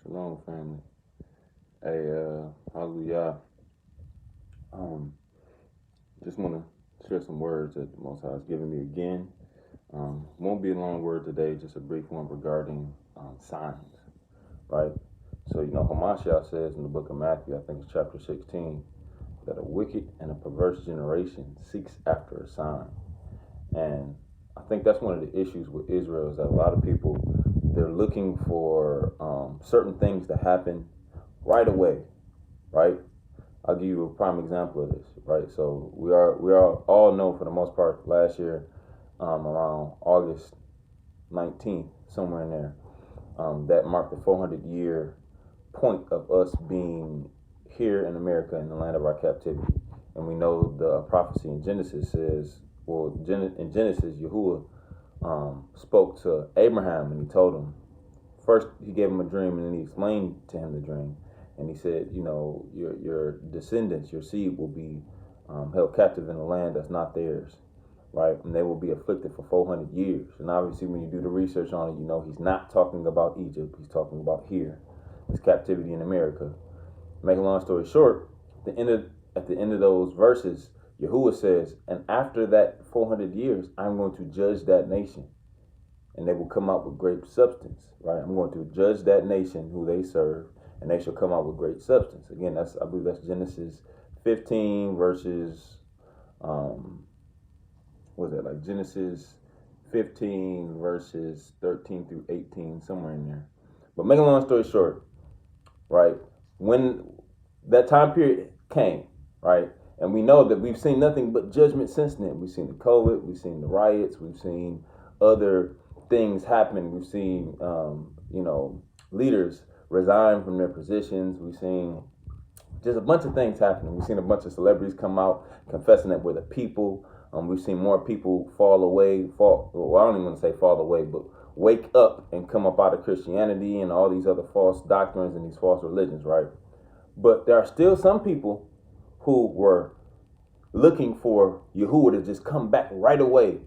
Shalom, family. Hey, hallelujah. Just want to share some words that the Most High has given me again. Won't be a long word today, just a brief one regarding signs, right? So, Hamashiach says in the book of Matthew, I think it's chapter 16, that a wicked and a perverse generation seeks after a sign. And I think that's one of the issues with Israel is that a lot of people, they're looking for certain things to happen right away, right? I'll give you a prime example of this, right? So we all know for the most part last year, around August 19th, somewhere in there, that marked the 400-year point of us being here in America in the land of our captivity. And we know the prophecy in Genesis says, well, in Genesis, Yahuah spoke to Abraham and he told him, first he gave him a dream and then he explained to him the dream. And he said, your descendants, your seed will be held captive in a land that's not theirs, right? And they will be afflicted for 400 years. And obviously when you do the research on it, he's not talking about Egypt. He's talking about here, this captivity in America. Make a long story short, at the end of those verses, Yahuah says, and after that 400 years, I'm going to judge that nation. And they will come out with great substance, right? I'm going to judge that nation who they serve, and they shall come out with great substance. Again, I believe that's Genesis 15 verses, Genesis 15 verses 13 through 18, somewhere in there. But make a long story short, right? When that time period came, right? And we know that we've seen nothing but judgment since then. We've seen the COVID, we've seen the riots, we've seen other things happen. We've seen, leaders resign from their positions. We've seen just a bunch of things happening. We've seen a bunch of celebrities come out confessing that we're the people. We've seen more people fall away. I don't even want to say fall away, but wake up and come up out of Christianity and all these other false doctrines and these false religions, right? But there are still some people who were looking for Yahuah to just come back right away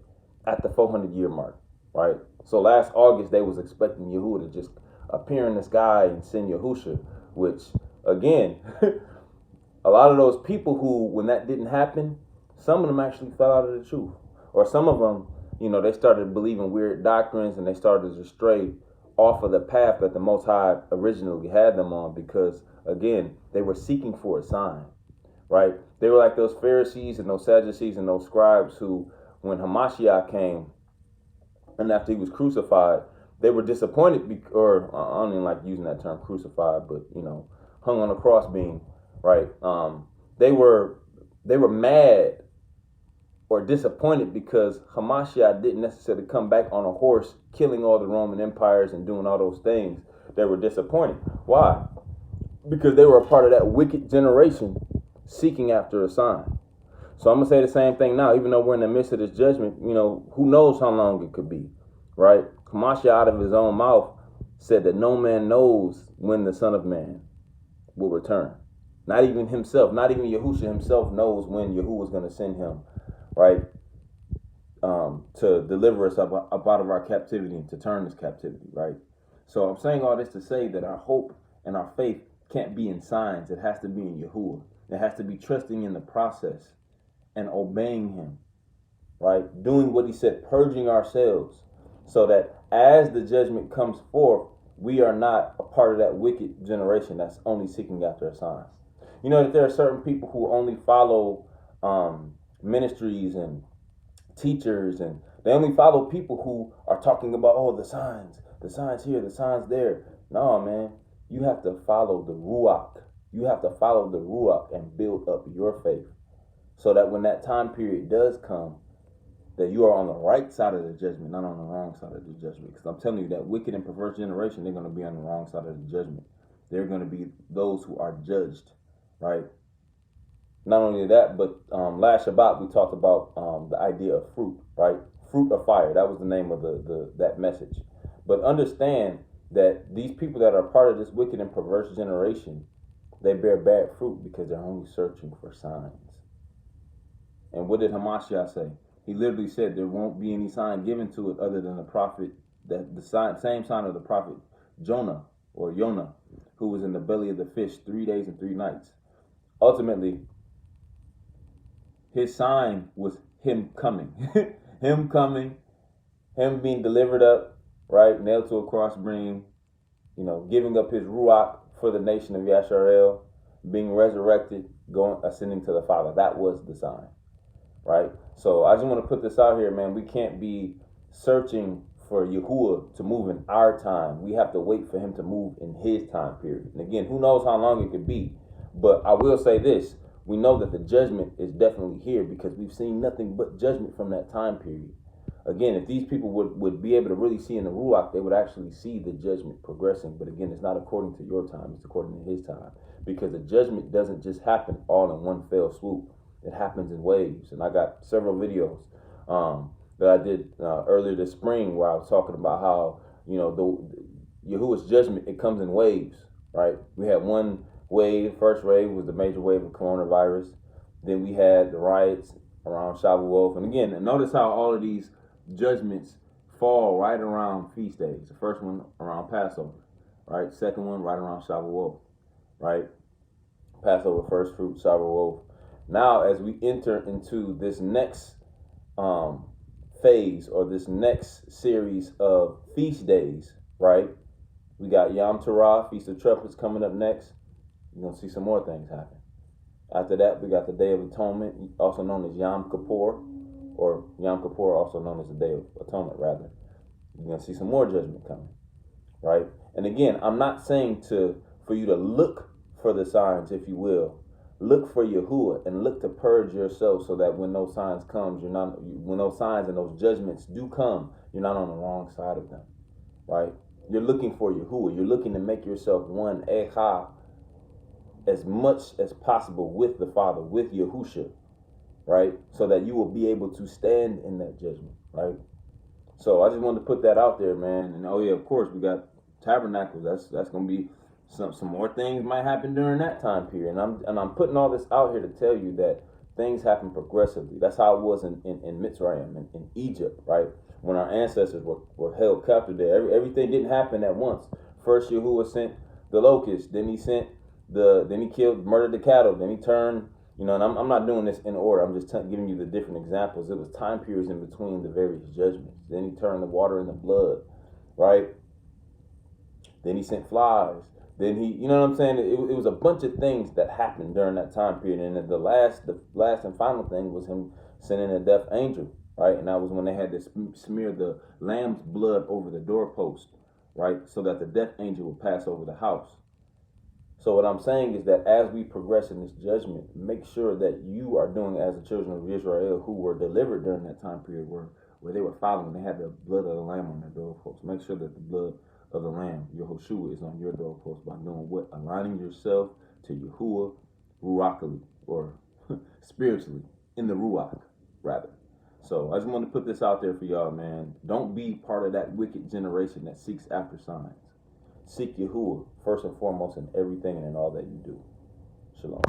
at the 400-year mark, right? So last August, they was expecting Yahuah to just appear in the sky and send Yahusha, which, again, a lot of those people who, when that didn't happen, some of them actually fell out of the truth. Or some of them, they started believing weird doctrines and they started to stray off of the path that the Most High originally had them on because, again, they were seeking for a sign, right? They were like those Pharisees and those Sadducees and those scribes who, when Hamashiach came, and after he was crucified, they were disappointed, or I don't even like using that term crucified, but hung on a crossbeam, right? They were mad or disappointed because Hamashiach didn't necessarily come back on a horse, killing all the Roman empires and doing all those things. They were disappointed. Why? Because they were a part of that wicked generation seeking after a sign. So I'm going to say the same thing now, even though we're in the midst of this judgment, who knows how long it could be, right? Hamashiach out of his own mouth said that no man knows when the Son of Man will return. Not even himself, not even Yahusha himself knows when Yahuwah is going to send him, right? To deliver us up out of our captivity and to turn this captivity, right? So I'm saying all this to say that our hope and our faith can't be in signs. It has to be in Yahuwah. It has to be trusting in the process and obeying him, right? Doing what he said, purging ourselves so that as the judgment comes forth, we are not a part of that wicked generation that's only seeking after a sign. You know that there are certain people who only follow ministries and teachers, and they only follow people who are talking about, the signs here, the signs there. No, man, you have to follow the Ruach. You have to follow the Ruach and build up your faith so that when that time period does come, that you are on the right side of the judgment, not on the wrong side of the judgment. Because I'm telling you, that wicked and perverse generation, they're going to be on the wrong side of the judgment. They're going to be those who are judged, right? Not only that, but last Shabbat we talked about the idea of fruit, right? Fruit of fire. That was the name of that message. But understand that these people that are part of this wicked and perverse generation, they bear bad fruit because they're only searching for signs. And what did Hamashiach say? He literally said there won't be any sign given to it other than the prophet, that the same sign of the prophet Jonah or Yonah, who was in the belly of the fish 3 days and 3 nights. Ultimately, his sign was him coming. Him coming, him being delivered up, right, nailed to a cross beam, giving up his ruach for the nation of Yasharel, being resurrected, ascending to the Father. That was the sign, right? So I just want to put this out here, man. We can't be searching for Yahuah to move in our time. We have to wait for him to move in his time period. And again, who knows how long it could be. But I will say this. We know that the judgment is definitely here because we've seen nothing but judgment from that time period. Again, if these people would be able to really see in the Ruach, they would actually see the judgment progressing. But again, it's not according to your time. It's according to his time. Because the judgment doesn't just happen all in one fell swoop. It happens in waves. And I got several videos that I did earlier this spring where I was talking about how, the Yahuah's judgment, it comes in waves, right? We had one wave. First wave was the major wave of coronavirus. Then we had the riots around Shavuot. And again, notice how all of these judgments fall right around feast days. The first one around Passover, right? Second one right around Shavuot, right? Passover, first fruit, Shavuot. Now, as we enter into this next phase or this next series of feast days, right? We got Yom Teruah, Feast of Trumpets, coming up next. You're going to see some more things happen. After that, we got the Day of Atonement, also known as Yom Kippur, or Yom Kippur, also known as the Day of Atonement, rather. You're going to see some more judgment coming, right? And again, I'm not saying for you to look for the signs, if you will. Look for Yahuah and look to purge yourself so that when those signs comes, when those signs and those judgments do come, you're not on the wrong side of them, right? You're looking for Yahuah. You're looking to make yourself one Echa as much as possible with the Father, with Yahusha, right? So that you will be able to stand in that judgment, right? So I just wanted to put that out there, man. And oh yeah, of course, we got tabernacles. That's going to be some more things might happen during that time period. And I'm putting all this out here to tell you that things happen progressively. That's how it was in Mitzrayim, in Egypt, right? When our ancestors were held captive there. Everything didn't happen at once. First, Yahuah sent the locusts. Then he murdered the cattle. Then he turned, and I'm not doing this in order. I'm just giving you the different examples. It was time periods in between the various judgments. Then he turned the water into blood, right? Then he sent flies. Then he, you know what I'm saying? It was a bunch of things that happened during that time period. And the last and final thing was him sending a death angel, right? And that was when they had to smear the lamb's blood over the doorpost, right? So that the death angel would pass over the house. So what I'm saying is that as we progress in this judgment, make sure that you are doing as the children of Israel who were delivered during that time period where they were following. They had the blood of the lamb on their doorpost. Make sure that the blood of the lamb, Yahushua, is on your doorpost by doing what? Aligning yourself to Yahuah ruachally, or spiritually, in the ruach, rather. So I just want to put this out there for y'all, man. Don't be part of that wicked generation that seeks after signs. Seek Yahuah first and foremost in everything and in all that you do. Shalom.